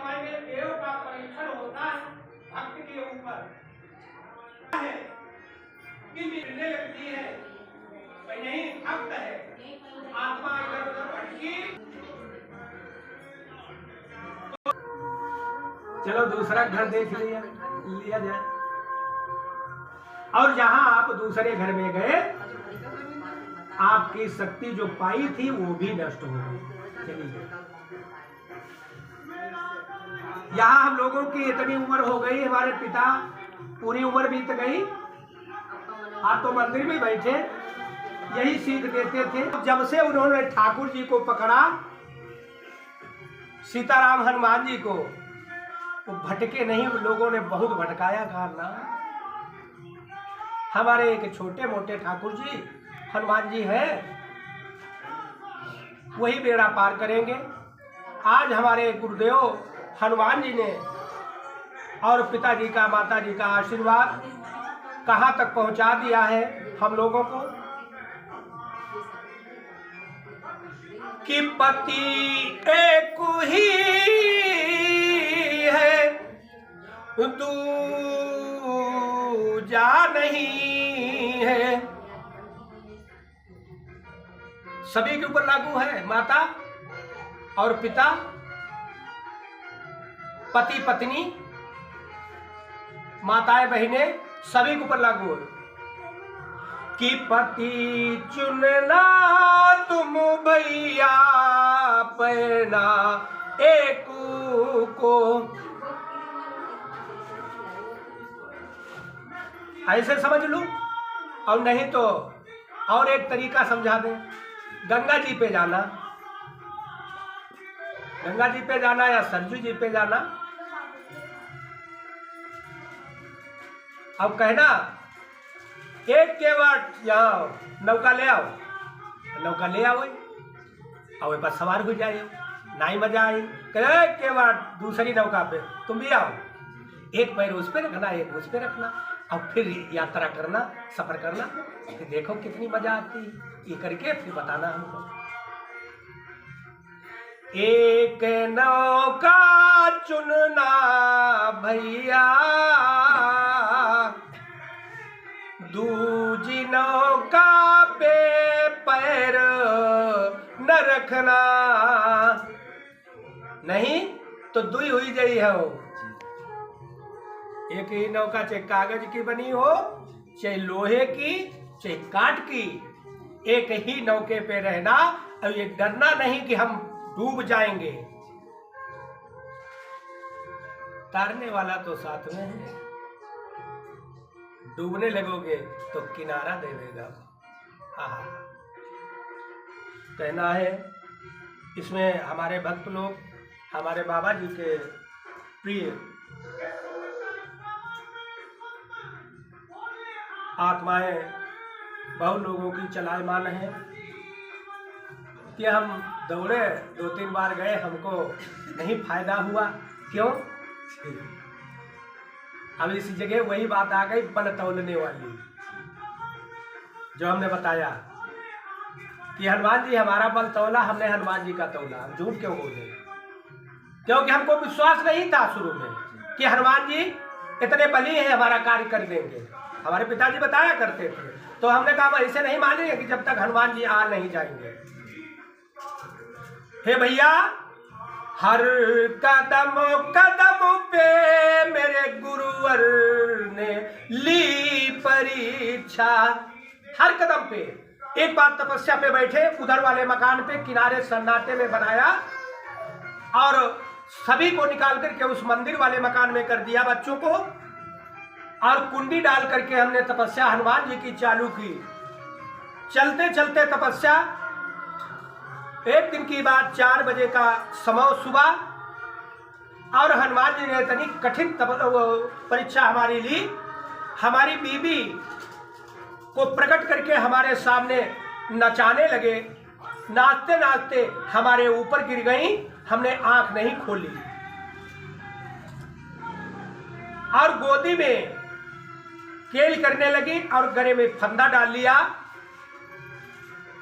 समय में देव का परीक्षण होता है भक्त के ऊपर है कि मिलने लगती है नहीं भक्त है आत्मा इधर उधर भटकी। चलो दूसरा घर देख लिया जाए। और जहां आप दूसरे घर में गए आपकी शक्ति जो पाई थी वो भी नष्ट हो गई, चलिए। यहाँ हम लोगों की इतनी उम्र हो गई, हमारे पिता पूरी उम्र बीत गई, आप तो मंदिर में बैठे यही सीख देते थे। जब से उन्होंने ठाकुर जी को पकड़ा, सीताराम हनुमान जी को, वो भटके नहीं, लोगों ने बहुत भटकाया करना। हमारे एक छोटे मोटे ठाकुर जी हनुमान जी हैं, वही बेड़ा पार करेंगे। आज हमारे गुरुदेव हनुमान जी ने और पिताजी का माता जी का आशीर्वाद कहाँ तक पहुँचा दिया है हम लोगों को कि पति एक ही है दूजा नहीं है। सभी के ऊपर लागू है, माता और पिता, पति पत्नी, माताएं बहनें, सभी के ऊपर लागू है कि पति चुनना तुम भैया पैना एक को। ऐसे समझ लूं, और नहीं तो और एक तरीका समझा दें। गंगा जी पे जाना, गंगा जी पे जाना या सरजू जी पे जाना, अब कहना एक केवट यहाँ नौका ले आओ, नौका ले आओ और बस सवार हो जाए, नहीं मजा आई। कहे केवट दूसरी नौका पे तुम भी आओ, एक पैर उस पे रखना एक उस पे रखना, और फिर यात्रा करना, सफर करना, फिर देखो कितनी मजा आती है। ये करके फिर बताना हमको। एक नौका चुनना भैया, दूजी नौका पे पैर न रखना, नहीं तो दुई हुई गई है वो। एक ही नौका चाहे कागज की बनी हो, चाहे लोहे की, चाहे काठ की, एक ही नौके पे रहना और ये डरना नहीं कि हम डूब जाएंगे। तैरने वाला तो साथ में है, डूबने लगोगे तो किनारा दे देगा। आहा, कहना है इसमें हमारे भक्त लोग, हमारे बाबा जी के प्रिय आत्माएं बहुत लोगों की चलायमान है कि हम दौड़े 2-3 बार गए, हमको नहीं फायदा हुआ। क्यों? अब इस जगह वही बात आ गई बल तौलने वाली, जो हमने बताया कि हनुमान जी हमारा बल तौला, हमने हनुमान जी का तौला। झूठ क्यों बोले? क्योंकि हमको विश्वास नहीं था शुरू में कि हनुमान जी इतने बली हैं, हमारा कार्य कर देंगे। हमारे पिताजी बताया करते थे, तो हमने कहा ऐसे नहीं मानेंगे कि जब तक हनुमान जी आ नहीं जाएंगे। हे भैया, हर कदम कदम पे मेरे गुरुवर ने ली परीक्षा। हर कदम पे, एक बार तपस्या पे बैठे, उधर वाले मकान पे किनारे सन्नाटे में बनाया और सभी को निकाल करके उस मंदिर वाले मकान में कर दिया, बच्चों को, और कुंडी डाल करके हमने तपस्या हनुमान जी की चालू की। चलते चलते तपस्या, एक दिन की बात, 4 बजे का समय सुबह, और हनुमान जी ने इतनी कठिन परीक्षा हमारी ली। हमारी बीबी को प्रकट करके हमारे सामने नचाने लगे, नाचते नाचते हमारे ऊपर गिर गई, हमने आंख नहीं खोली और गोदी में केल करने लगी और गले में फंदा डाल लिया।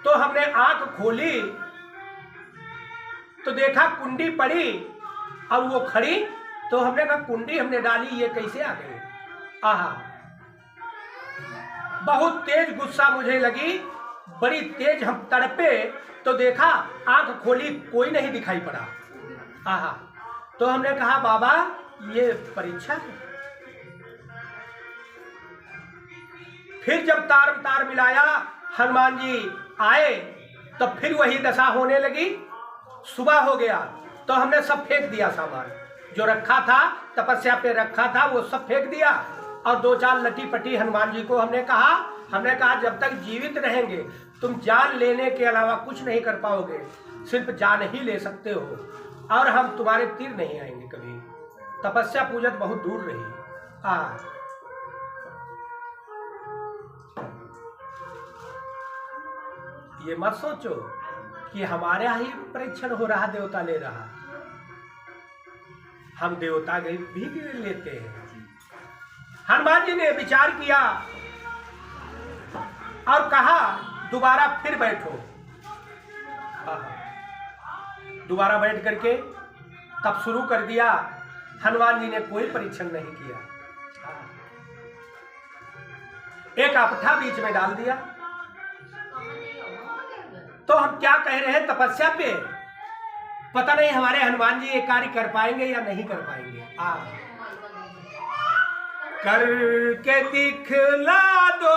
तो हमने आंख खोली तो देखा कुंडी पड़ी और वो खड़ी, तो हमने कहा कुंडी हमने डाली, ये कैसे आ गई? आहा, बहुत तेज गुस्सा मुझे लगी, बड़ी तेज हम तड़पे, तो देखा आंख खोली, कोई नहीं दिखाई पड़ा। आहा, तो हमने कहा बाबा ये परीक्षा है। फिर जब तार मिलाया, हनुमान जी आए, तो फिर वही दशा होने लगी। सुबह हो गया तो हमने सब फेंक दिया, सामान जो रखा था, तपस्या पे रखा था, वो सब फेंक दिया। और 2-4 लटी पटी हनुमान जी को हमने कहा जब तक जीवित रहेंगे तुम जान लेने के अलावा कुछ नहीं कर पाओगे, सिर्फ जान ही ले सकते हो, और हम तुम्हारे तीर नहीं आएंगे कभी। तपस्या पूजत बहुत दूर रही। ये मत सोचो कि हमारे यहाँ ही परीक्षण हो रहा, देवता ले रहा। हम देवता भी लेते हैं। हनुमान जी ने विचार किया और कहा दोबारा फिर बैठो। दोबारा बैठ करके तब शुरू कर दिया। हनुमान जी ने कोई परीक्षण नहीं किया, एक आपठा बीच में डाल दिया। तो हम क्या कह रहे हैं, तपस्या पे पता नहीं हमारे हनुमान जी ये कार्य कर पाएंगे या नहीं कर पाएंगे। करके दिखला दो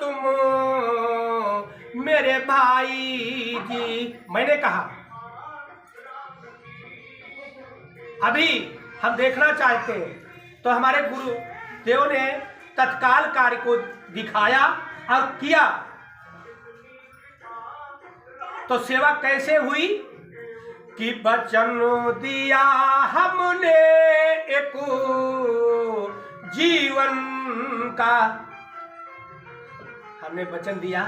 तुम मेरे भाई जी, मैंने कहा अभी हम देखना चाहते हैं। तो हमारे गुरु देव ने तत्काल कार्य को दिखाया और किया। तो सेवा कैसे हुई कि वचन दिया हमने एक जीवन का, हमने वचन दिया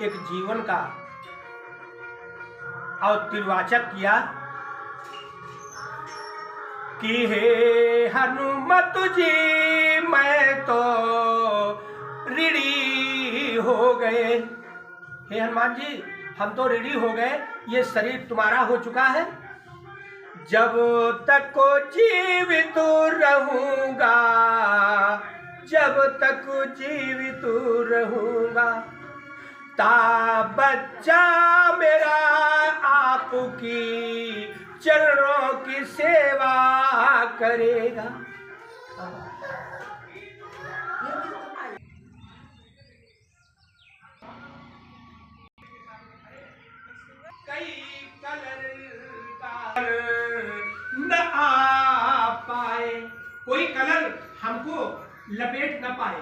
एक जीवन का, और तिरवाचक किया कि हे हनुमत जी मैं तो ऋणी हो गए। हे हनुमान जी हम तो ऋणी हो गए, ये शरीर तुम्हारा हो चुका है। जब तक जीवित रहूंगा, जब तक जीवित रहूंगा, ता बच्चा मेरा आपकी चरणों की सेवा करेगा। कई कलर का न आ पाए, कोई कलर हमको लपेट न पाए।